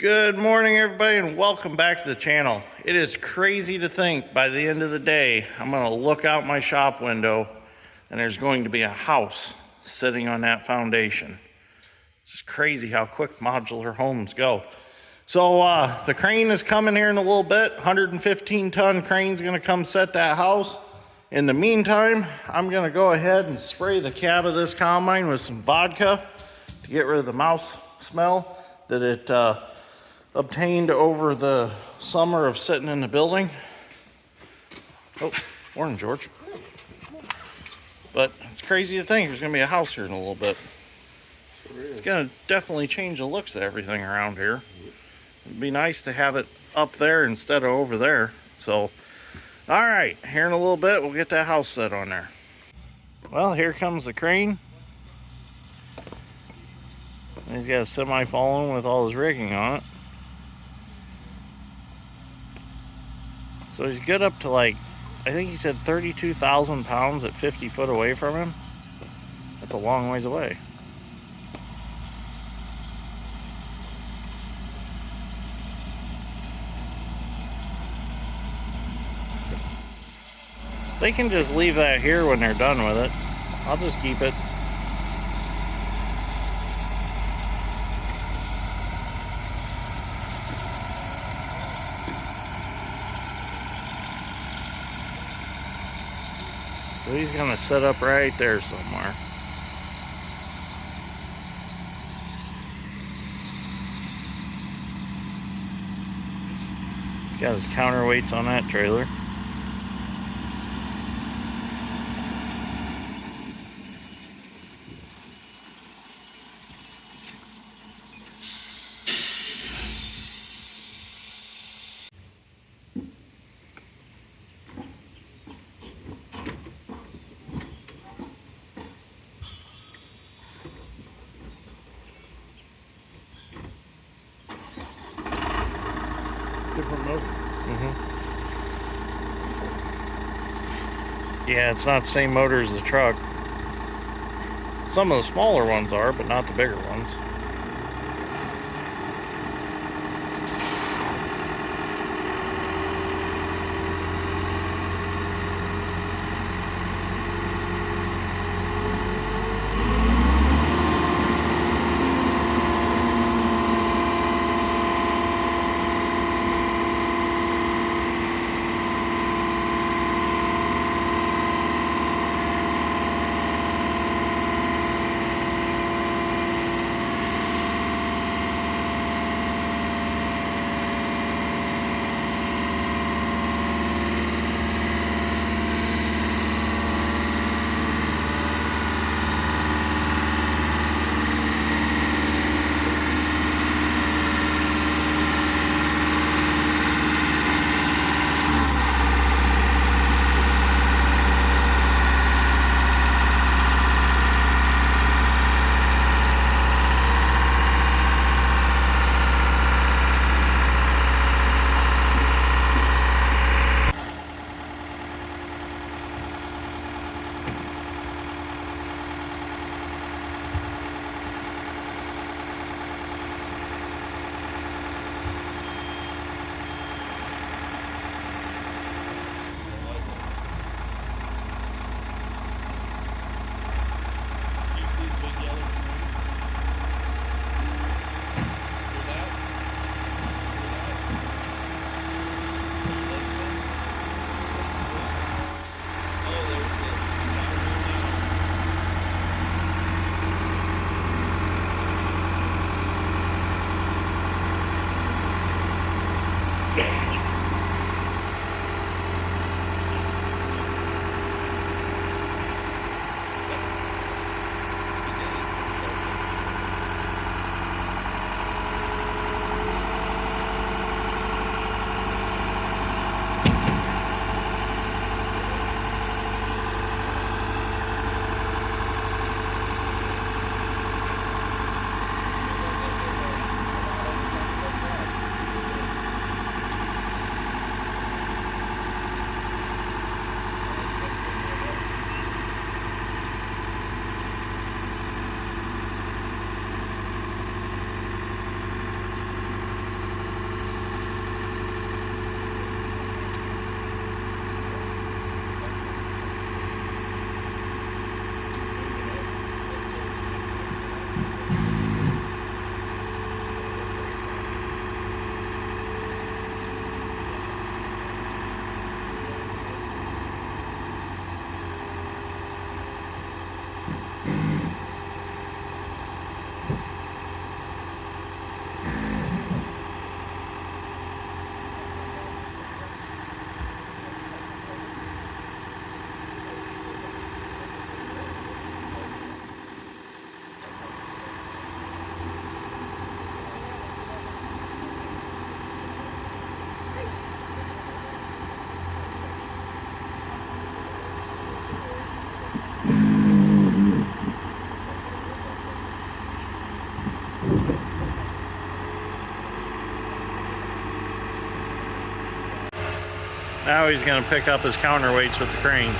Good morning, everybody, and welcome back to the channel. It is crazy to think by the end of the day, I'm going to look out my shop window and there's going to be a house sitting on that foundation. It's just crazy how quick modular homes go. So the crane is coming here in a little bit. 115-ton crane is going to come set that house. In the meantime, I'm going to go ahead and spray the cab of this combine with some vodka to get rid of the mouse smell that it obtained over the summer of sitting in the building. Oh, morning, George. But it's crazy to think there's going to be a house here in a little bit. It's going to definitely change the looks of everything around here. It'd be nice to have it up there instead of over there. So, all right, here in a little bit, we'll get that house set on there. Well, here comes the crane. And he's got a semi following with all his rigging on it. So he's good up to like, I think he said 32,000 pounds at 50 foot away from him. That's a long ways away. They can just leave that here when they're done with it. I'll just keep it. So he's gonna set up right there somewhere. He's got his counterweights on that trailer. Different motor. Yeah, it's not the same motor as the truck. Some of the smaller ones are, but not the bigger ones. Now he's going to pick up his counterweights with the crane.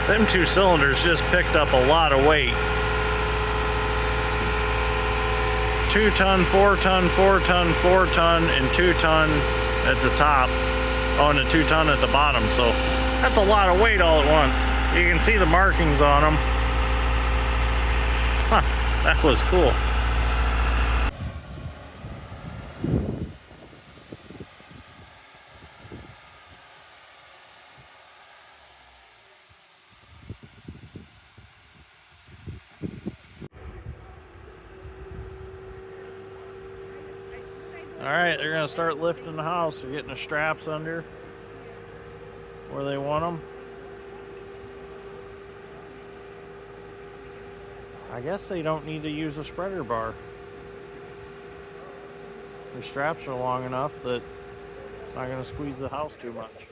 Them 2 cylinders just picked up a lot of weight. 2 ton, 4 ton, 4 ton, 4 ton, and 2 ton at the top. Oh, and a 2 ton at the bottom. So that's a lot of weight all at once. You can see the markings on them. Huh, that was cool. Alright, they're going to start lifting the house. They're getting the straps under where they want them. I guess they don't need to use a spreader bar. The straps are long enough that it's not going to squeeze the house too much.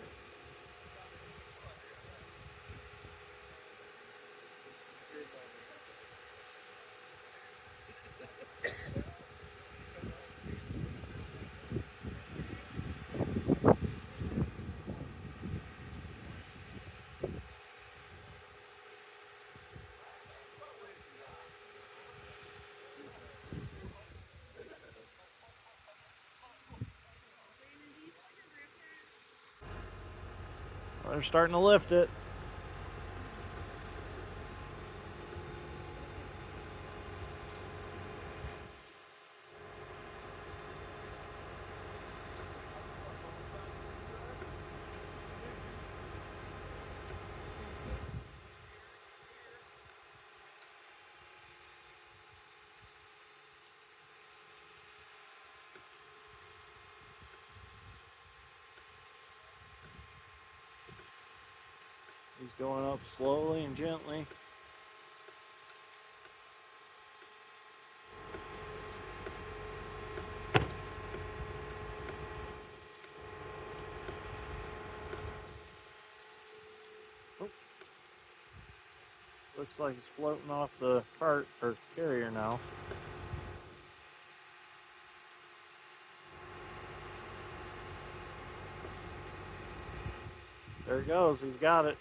They're starting to lift it. He's going up slowly and gently. Oh. Looks like it's floating off the cart or carrier now. There it goes, he's got it.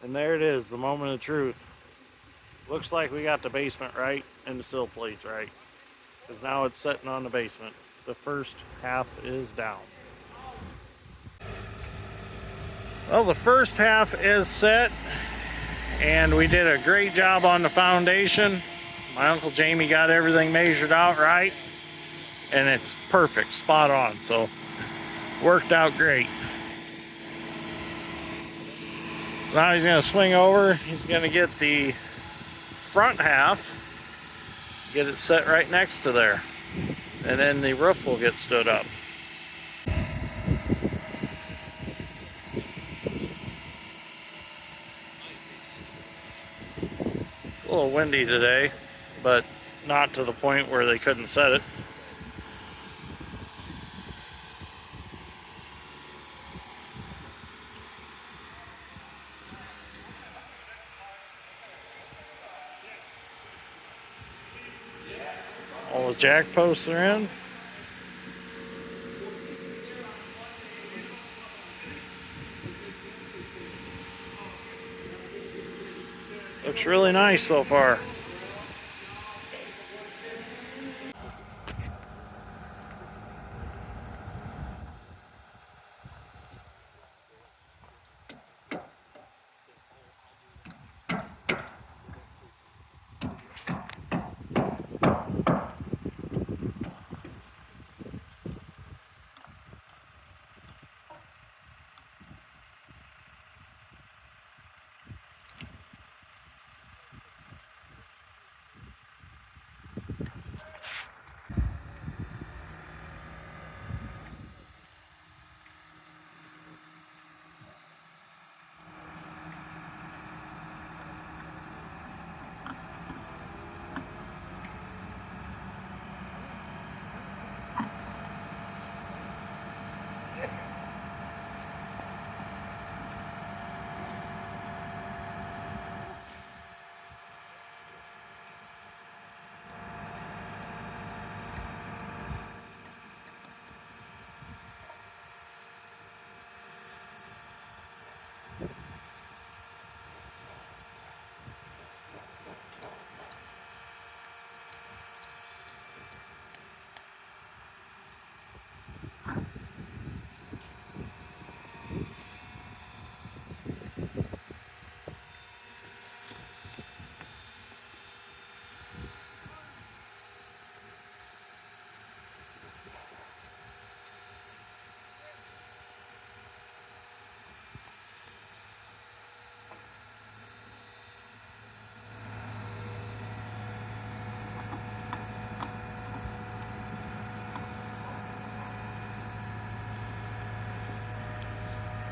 And there it is, the moment of truth. Looks like we got the basement right and the sill plates right. Because now it's sitting on the basement. The first half is down. Well, the first half is set, and we did a great job on the foundation. My Uncle Jamie got everything measured out right, and it's perfect, spot on, so worked out great. So now he's gonna swing over, he's gonna get the front half, get it set right next to there, and then the roof will get stood up. It's a little windy today, but not to the point where they couldn't set it. All the jack posts are in. Looks really nice so far.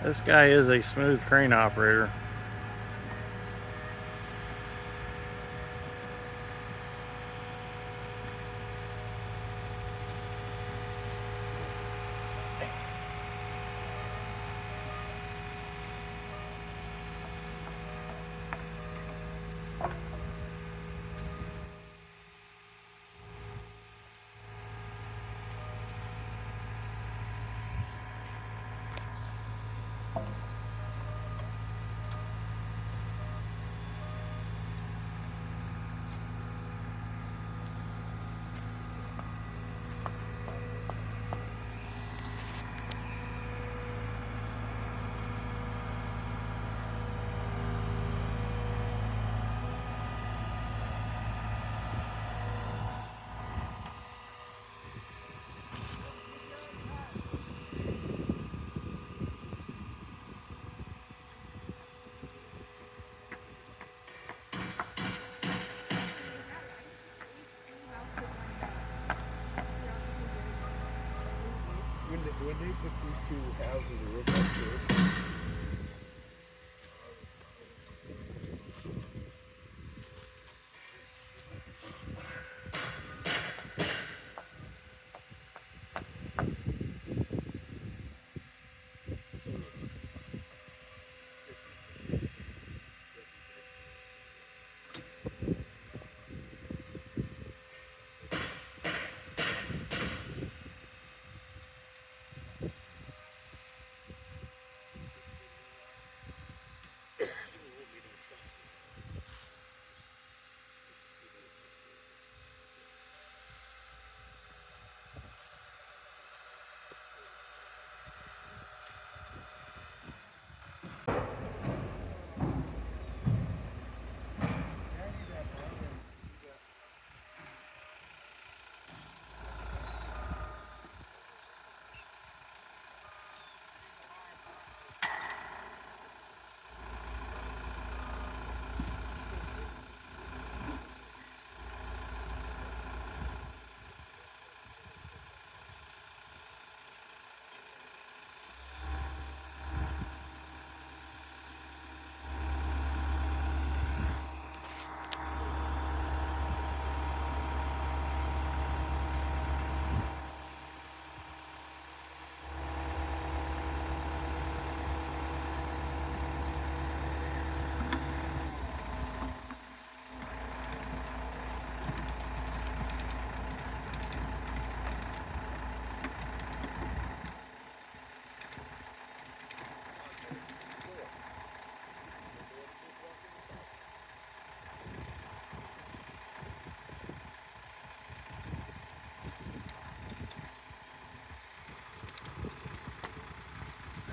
This guy is a smooth crane operator. When they put these two halves of the roof up to it,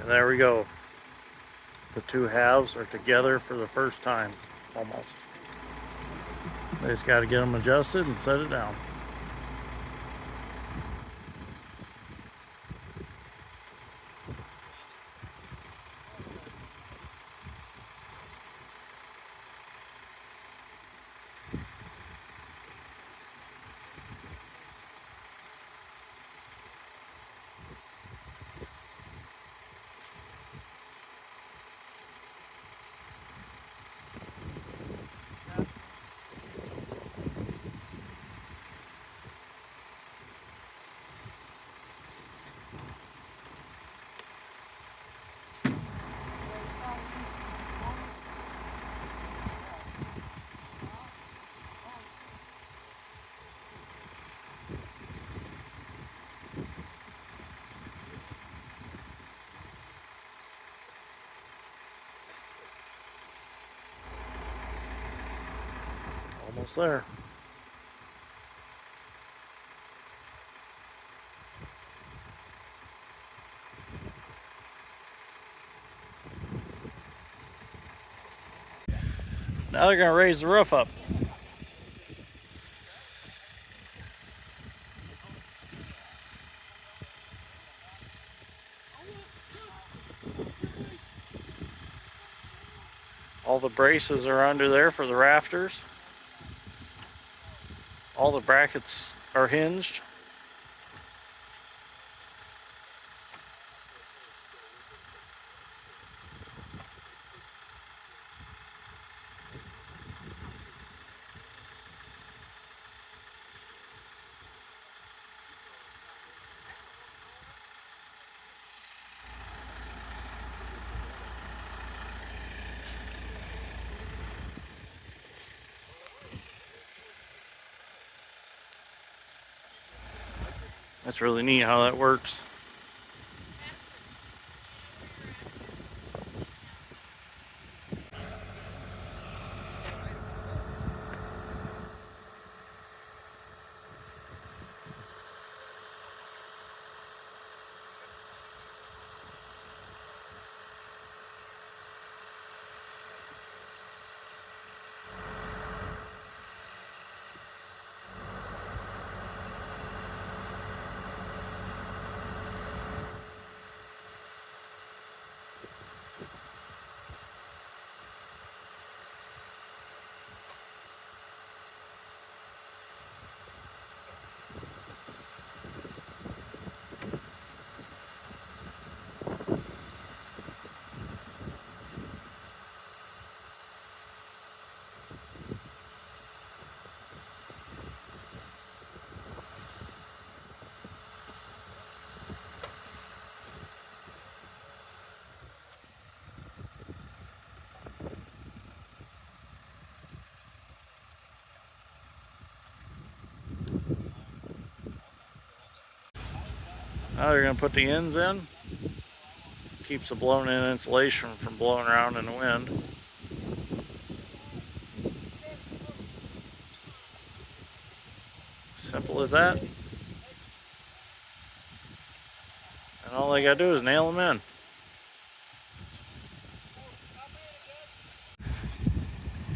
And there we go. The two halves are together for the first time, almost. They just got to get them adjusted and set it down. Almost there. Now they're going to raise the roof up. All the braces are under there for the rafters. All the brackets are hinged. That's really neat how that works. Now they're going to put the ends in. Keeps the blown in insulation from blowing around in the wind. Simple as that. And all they got to do is nail them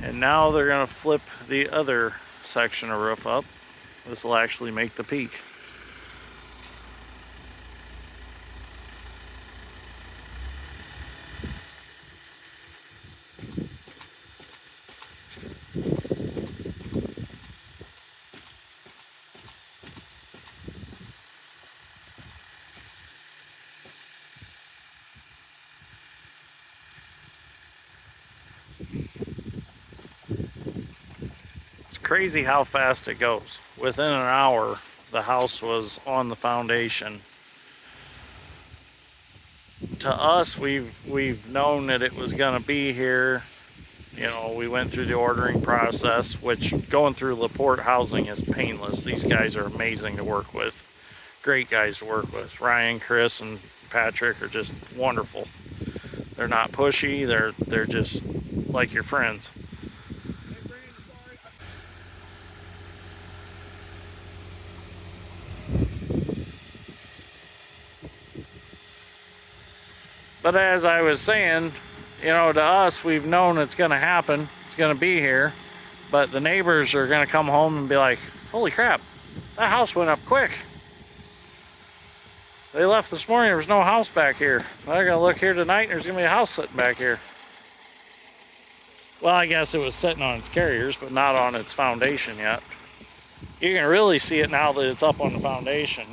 in. And now they're going to flip the other section of roof up. This will actually make the peak. It's crazy how fast it goes. Within an hour, the house was on the foundation. To us, we've known that it was going to be here. You know, we went through the ordering process, which going through Laporte Housing is painless. These guys are amazing to work with. Great guys to work with. Ryan, Chris, and Patrick are just wonderful. They're not pushy. They're just like your friends. But as I was saying, you know, to us, we've known it's going to happen. It's going to be here. But the neighbors are going to come home and be like, holy crap, that house went up quick. They left this morning, there was no house back here. I gotta look here tonight and there's gonna be a house sitting back here. Well, I guess it was sitting on its carriers, but not on its foundation yet. You can really see it now that it's up on the foundation.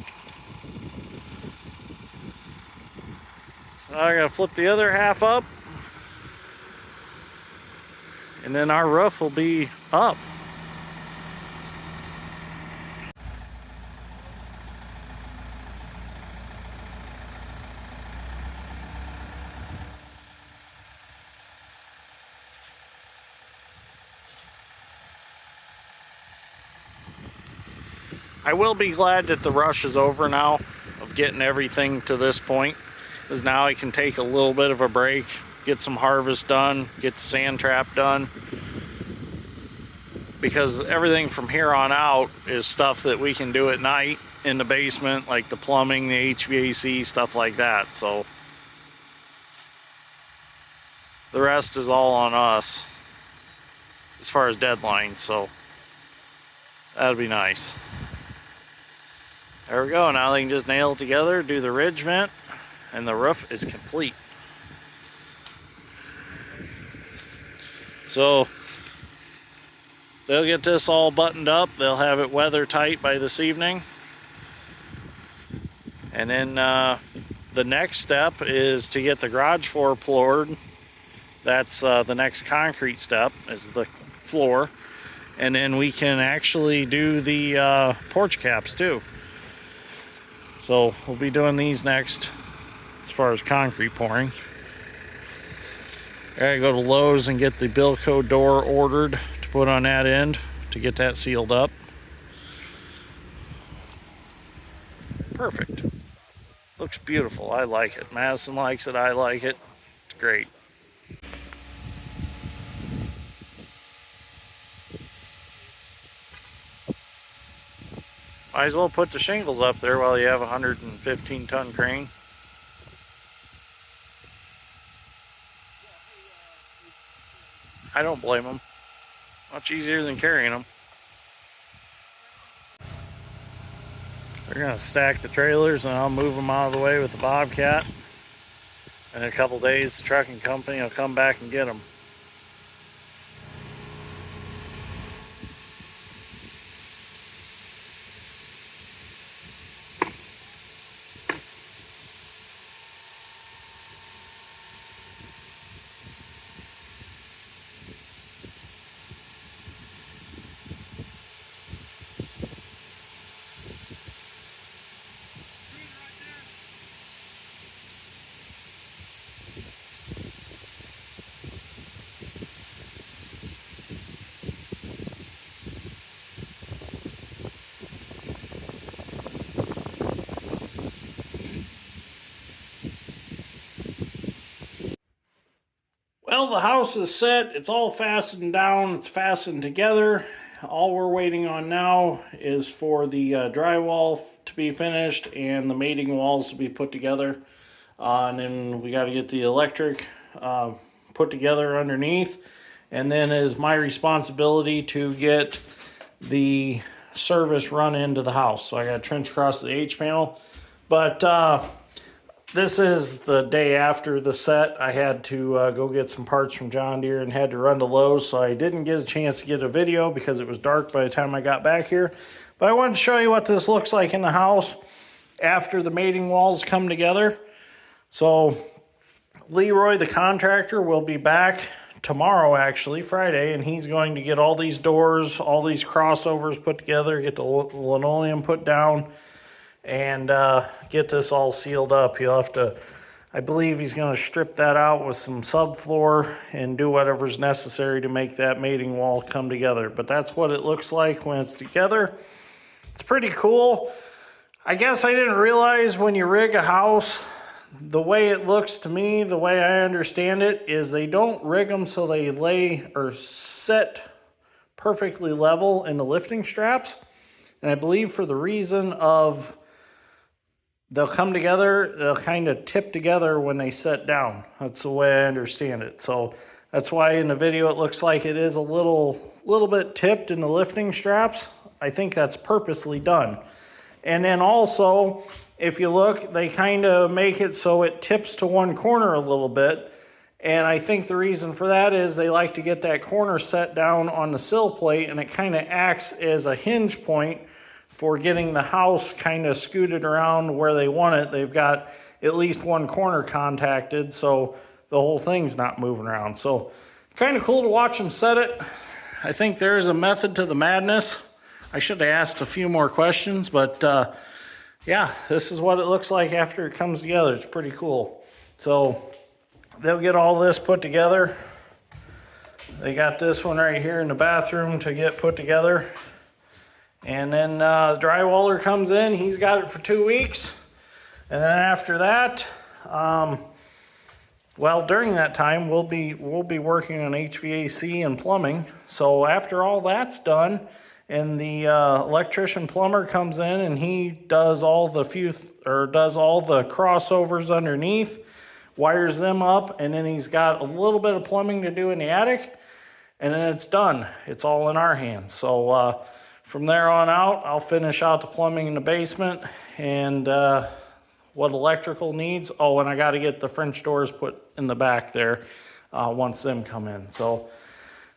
So I gotta flip the other half up. And then our roof will be up. I will be glad that the rush is over now of getting everything to this point, because now I can take a little bit of a break, get some harvest done, get the sand trap done, because everything from here on out is stuff that we can do at night in the basement, like the plumbing, the HVAC, stuff like that. So the rest is all on us as far as deadlines, so that'd be nice. There we go. Now they can just nail it together, do the ridge vent, and the roof is complete. So they'll get this all buttoned up. They'll have it weather tight by this evening. And then the next step is to get the garage floor floored. That's the next concrete step, is the floor. And then we can actually do the porch caps too. So we'll be doing these next as far as concrete pouring. I gotta go to Lowe's and get the Bilco door ordered to put on that end to get that sealed up. Perfect. Looks beautiful. I like it. Madison likes it. I like it. It's great. Might as well put the shingles up there while you have a 115-ton crane. I don't blame them. Much easier than carrying them. They're gonna stack the trailers and I'll move them out of the way with the Bobcat. In a couple days, the trucking company will come back and get them. Well, the house is set. It's all fastened down. It's fastened together. All we're waiting on now is for the drywall to be finished and the mating walls to be put together. And then we got to get the electric put together underneath. And then it is my responsibility to get the service run into the house. So I got to trench across the H panel. But this is the day after the set. I had to go get some parts from John Deere and had to run to Lowe's, so I didn't get a chance to get a video because it was dark by the time I got back here. But I wanted to show you what this looks like in the house after the mating walls come together. So Leroy, the contractor, will be back tomorrow, actually, Friday, and he's going to get all these doors, all these crossovers put together, get the linoleum put down, and get this all sealed up. He'll have to, I believe he's going to strip that out with some subfloor and do whatever's necessary to make that mating wall come together. But that's what it looks like when it's together. It's pretty cool. I guess I didn't realize when you rig a house, the way it looks to me, the way I understand it, is they don't rig them so they lay or set perfectly level in the lifting straps. And I believe for the reason of they'll come together, they'll kind of tip together when they set down. That's the way I understand it. So that's why in the video it looks like it is a little bit tipped in the lifting straps. I think that's purposely done. And then also, if you look, they kind of make it so it tips to one corner a little bit. And I think the reason for that is they like to get that corner set down on the sill plate, and it kind of acts as a hinge point for getting the house kind of scooted around where they want it. They've got at least one corner contacted, so the whole thing's not moving around. So kind of cool to watch them set it. I think there is a method to the madness. I should have asked a few more questions, but yeah, this is what it looks like after it comes together. It's pretty cool. So they'll get all this put together. They got this one right here in the bathroom to get put together. And then the drywaller comes in. He's got it for 2 weeks. And then after that, well, during that time, we'll be working on HVAC and plumbing. So after all that's done, and the electrician plumber comes in and he does all the crossovers underneath, wires them up, and then he's got a little bit of plumbing to do in the attic, and then it's done. It's all in our hands. So from there on out, I'll finish out the plumbing in the basement and what electrical needs. Oh, and I got to get the French doors put in the back there once them come in. So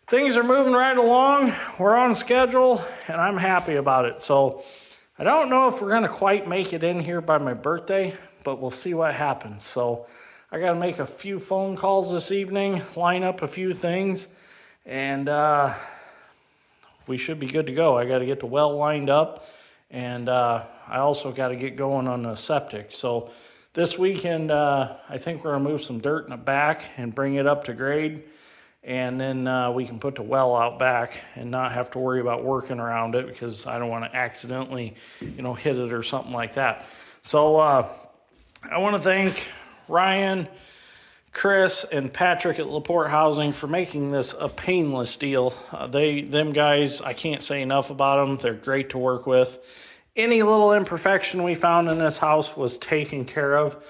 things are moving right along. We're on schedule, and I'm happy about it. So I don't know if we're going to quite make it in here by my birthday, but we'll see what happens. So I got to make a few phone calls this evening, line up a few things, and we should be good to go. I got to get the well lined up, and I also got to get going on the septic. So this weekend, I think we're going to move some dirt in the back and bring it up to grade. And then we can put the well out back and not have to worry about working around it, because I don't want to accidentally, hit it or something like that. So I want to thank Ryan, Chris, and Patrick at Laporte Housing for making this a painless deal. Them guys, I can't say enough about them. They're great to work with. Any little imperfection we found in this house was taken care of.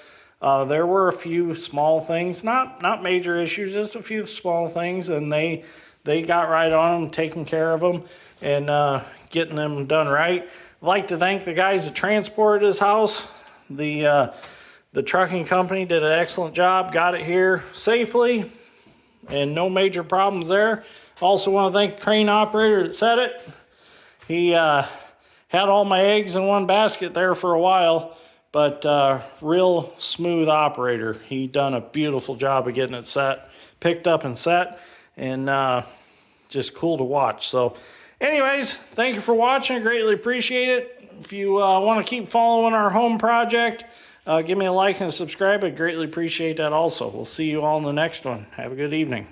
There were a few small things, not major issues, just a few small things, and they got right on them, taking care of them, and getting them done right. I'd like to thank the guys that transported his house. The trucking company did an excellent job, got it here safely, and no major problems there. Also want to thank the crane operator that set it. He had all my eggs in one basket there for a while, but real smooth operator. He done a beautiful job of getting it picked up and set, and just cool to watch. So anyways, thank you for watching. I greatly appreciate it. If you want to keep following our home project, give me a like and a subscribe. I'd greatly appreciate that also. We'll see you all in the next one. Have a good evening.